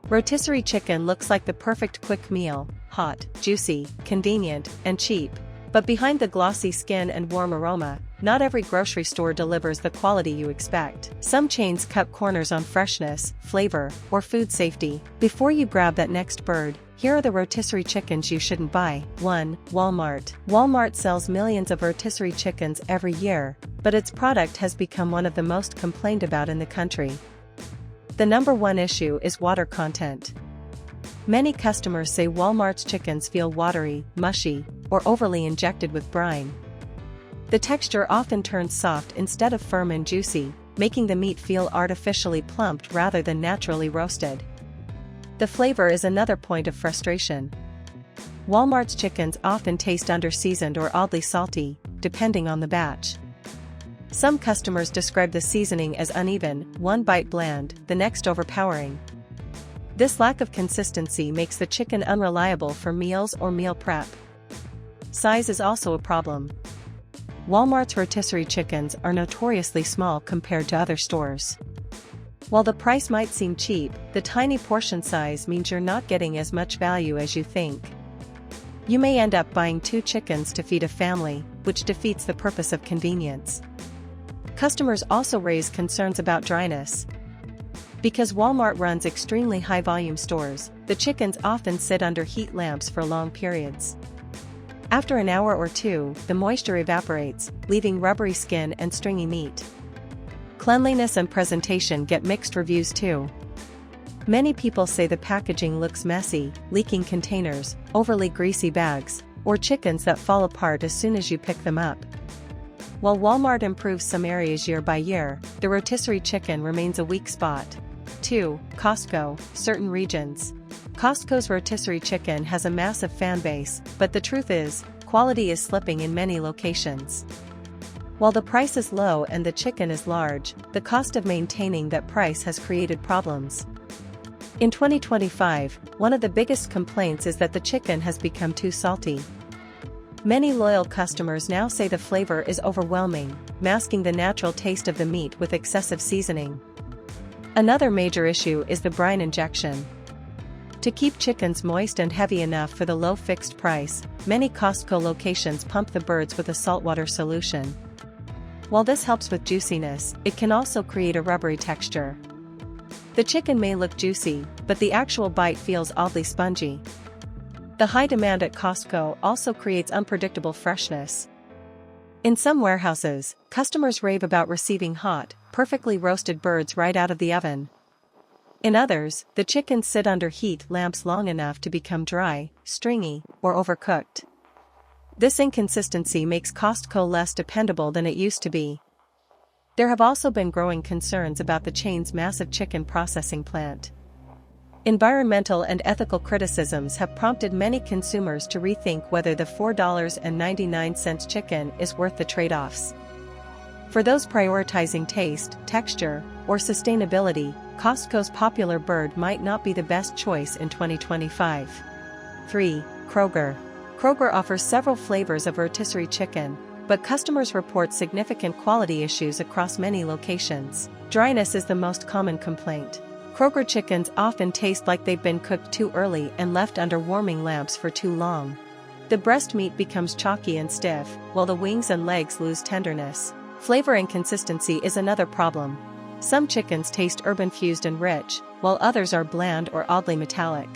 Rotisserie chicken looks like the perfect quick meal, hot, juicy, convenient, and cheap. But behind the glossy skin and warm aroma, not every grocery store delivers the quality you expect. Some chains cut corners on freshness, flavor, or food safety. Before you grab that next bird, here are the rotisserie chickens you shouldn't buy. 1. Walmart. Walmart sells millions of rotisserie chickens every year, but its product has become one of the most complained about in the country. The number one issue is water content. Many customers say Walmart's chickens feel watery, mushy, or overly injected with brine. The texture often turns soft instead of firm and juicy, making the meat feel artificially plumped rather than naturally roasted. The flavor is another point of frustration. Walmart's chickens often taste under-seasoned or oddly salty, depending on the batch. Some customers describe the seasoning as uneven, one bite bland, the next overpowering. This lack of consistency makes the chicken unreliable for meals or meal prep. Size is also a problem. Walmart's rotisserie chickens are notoriously small compared to other stores. While the price might seem cheap, the tiny portion size means you're not getting as much value as you think. You may end up buying 2 chickens to feed a family, which defeats the purpose of convenience. Customers also raise concerns about dryness. Because Walmart runs extremely high-volume stores, the chickens often sit under heat lamps for long periods. After an hour or two, the moisture evaporates, leaving rubbery skin and stringy meat. Cleanliness and presentation get mixed reviews too. Many people say the packaging looks messy, leaking containers, overly greasy bags, or chickens that fall apart as soon as you pick them up. While Walmart improves some areas year by year, the rotisserie chicken remains a weak spot. 2. Costco, certain regions. Costco's rotisserie chicken has a massive fan base, but the truth is, quality is slipping in many locations. While the price is low and the chicken is large, the cost of maintaining that price has created problems. In 2025, one of the biggest complaints is that the chicken has become too salty. Many loyal customers now say the flavor is overwhelming, masking the natural taste of the meat with excessive seasoning. Another major issue is the brine injection. To keep chickens moist and heavy enough for the low fixed price, many Costco locations pump the birds with a saltwater solution. While this helps with juiciness, it can also create a rubbery texture. The chicken may look juicy, but the actual bite feels oddly spongy. The high demand at Costco also creates unpredictable freshness. In some warehouses, customers rave about receiving hot, perfectly roasted birds right out of the oven. In others, the chickens sit under heat lamps long enough to become dry, stringy, or overcooked. This inconsistency makes Costco less dependable than it used to be. There have also been growing concerns about the chain's massive chicken processing plant. Environmental and ethical criticisms have prompted many consumers to rethink whether the $4.99 chicken is worth the trade-offs. For those prioritizing taste, texture, or sustainability, Costco's popular bird might not be the best choice in 2025. 3. Kroger. Kroger offers several flavors of rotisserie chicken, but customers report significant quality issues across many locations. Dryness is the most common complaint. Kroger chickens often taste like they've been cooked too early and left under warming lamps for too long. The breast meat becomes chalky and stiff, while the wings and legs lose tenderness. Flavor inconsistency is another problem. Some chickens taste herb-infused and rich, while others are bland or oddly metallic.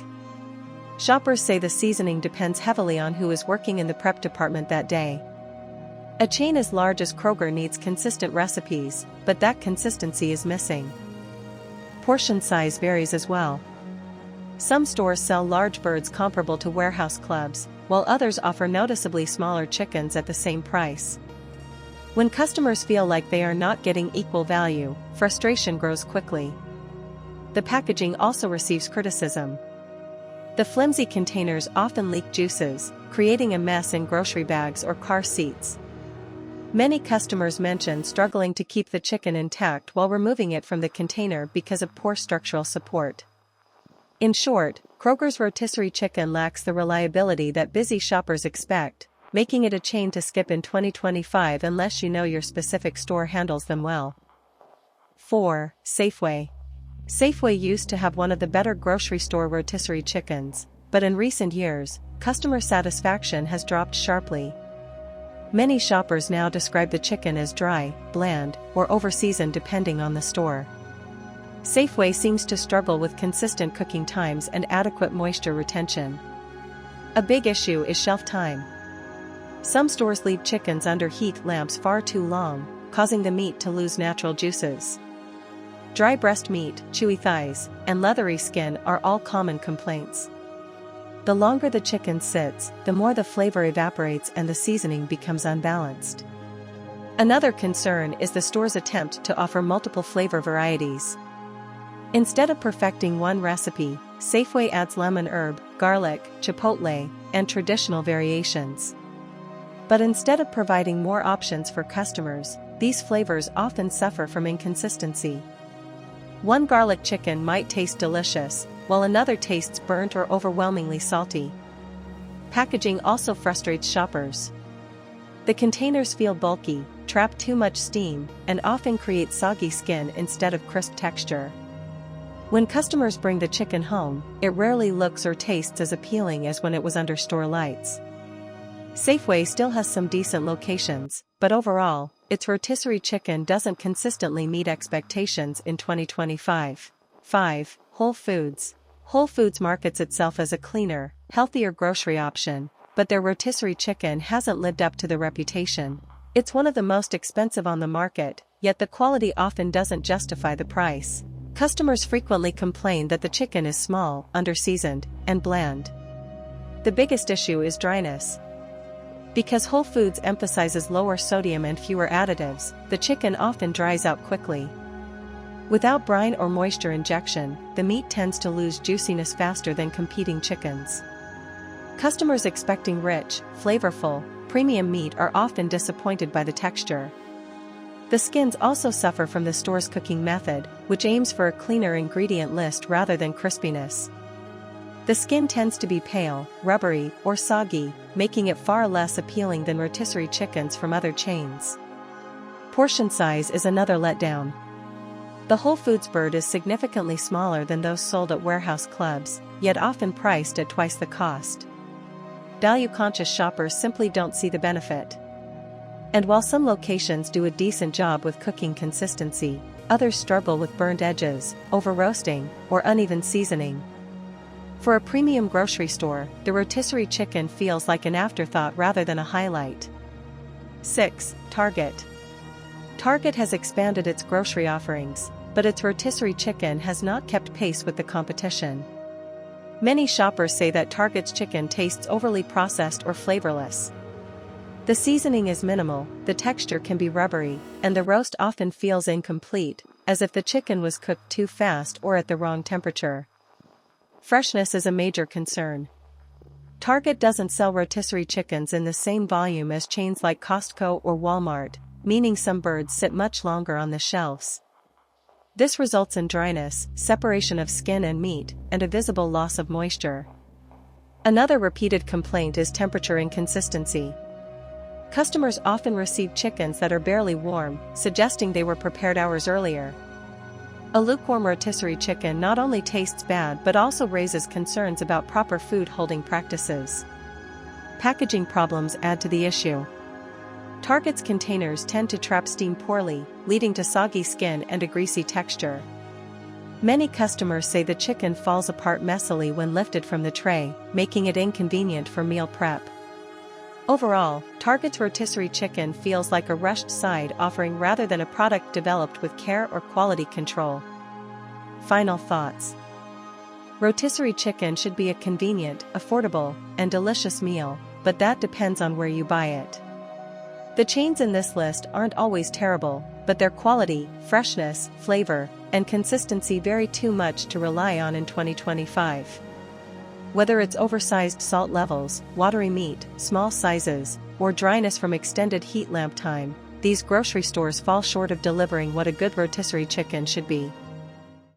Shoppers say the seasoning depends heavily on who is working in the prep department that day. A chain as large as Kroger needs consistent recipes, but that consistency is missing. Portion size varies as well. Some stores sell large birds comparable to warehouse clubs, while others offer noticeably smaller chickens at the same price. When customers feel like they are not getting equal value, frustration grows quickly. The packaging also receives criticism. The flimsy containers often leak juices, creating a mess in grocery bags or car seats. Many customers mention struggling to keep the chicken intact while removing it from the container because of poor structural support. In short, Kroger's rotisserie chicken lacks the reliability that busy shoppers expect, making it a chain to skip in 2025 unless you know your specific store handles them well. 4. Safeway. Safeway used to have one of the better grocery store rotisserie chickens, but in recent years, customer satisfaction has dropped sharply. Many shoppers now describe the chicken as dry, bland, or over-seasoned depending on the store. Safeway seems to struggle with consistent cooking times and adequate moisture retention. A big issue is shelf time. Some stores leave chickens under heat lamps far too long, causing the meat to lose natural juices. Dry breast meat, chewy thighs, and leathery skin are all common complaints. The longer the chicken sits, the more the flavor evaporates and the seasoning becomes unbalanced. Another concern is the store's attempt to offer multiple flavor varieties. Instead of perfecting one recipe, Safeway adds lemon herb, garlic, chipotle, and traditional variations. But instead of providing more options for customers, these flavors often suffer from inconsistency. One garlic chicken might taste delicious, while another tastes burnt or overwhelmingly salty. Packaging also frustrates shoppers. The containers feel bulky, trap too much steam, and often create soggy skin instead of crisp texture. When customers bring the chicken home, it rarely looks or tastes as appealing as when it was under store lights. Safeway still has some decent locations, but overall, its rotisserie chicken doesn't consistently meet expectations in 2025. 5. Whole Foods. Whole Foods markets itself as a cleaner, healthier grocery option, but their rotisserie chicken hasn't lived up to the reputation. It's one of the most expensive on the market, yet the quality often doesn't justify the price. Customers frequently complain that the chicken is small, under-seasoned, and bland. The biggest issue is dryness. Because Whole Foods emphasizes lower sodium and fewer additives, the chicken often dries out quickly. Without brine or moisture injection, the meat tends to lose juiciness faster than competing chickens. Customers expecting rich, flavorful, premium meat are often disappointed by the texture. The skins also suffer from the store's cooking method, which aims for a cleaner ingredient list rather than crispiness. The skin tends to be pale, rubbery, or soggy, making it far less appealing than rotisserie chickens from other chains. Portion size is another letdown. The Whole Foods bird is significantly smaller than those sold at warehouse clubs, yet often priced at twice the cost. Value-conscious shoppers simply don't see the benefit. And while some locations do a decent job with cooking consistency, others struggle with burnt edges, over-roasting, or uneven seasoning. For a premium grocery store, the rotisserie chicken feels like an afterthought rather than a highlight. 6. Target. Target has expanded its grocery offerings, but its rotisserie chicken has not kept pace with the competition. Many shoppers say that Target's chicken tastes overly processed or flavorless. The seasoning is minimal, the texture can be rubbery, and the roast often feels incomplete, as if the chicken was cooked too fast or at the wrong temperature. Freshness is a major concern. Target doesn't sell rotisserie chickens in the same volume as chains like Costco or Walmart, meaning some birds sit much longer on the shelves. This results in dryness, separation of skin and meat, and a visible loss of moisture. Another repeated complaint is temperature inconsistency. Customers often receive chickens that are barely warm, suggesting they were prepared hours earlier. A lukewarm rotisserie chicken not only tastes bad but also raises concerns about proper food holding practices. Packaging problems add to the issue. Target's containers tend to trap steam poorly, leading to soggy skin and a greasy texture. Many customers say the chicken falls apart messily when lifted from the tray, making it inconvenient for meal prep. Overall, Target's rotisserie chicken feels like a rushed side offering rather than a product developed with care or quality control. Final thoughts. Rotisserie chicken should be a convenient, affordable, and delicious meal, but that depends on where you buy it. The chains in this list aren't always terrible, but their quality, freshness, flavor, and consistency vary too much to rely on in 2025. Whether it's oversized salt levels, watery meat, small sizes, or dryness from extended heat lamp time, these grocery stores fall short of delivering what a good rotisserie chicken should be.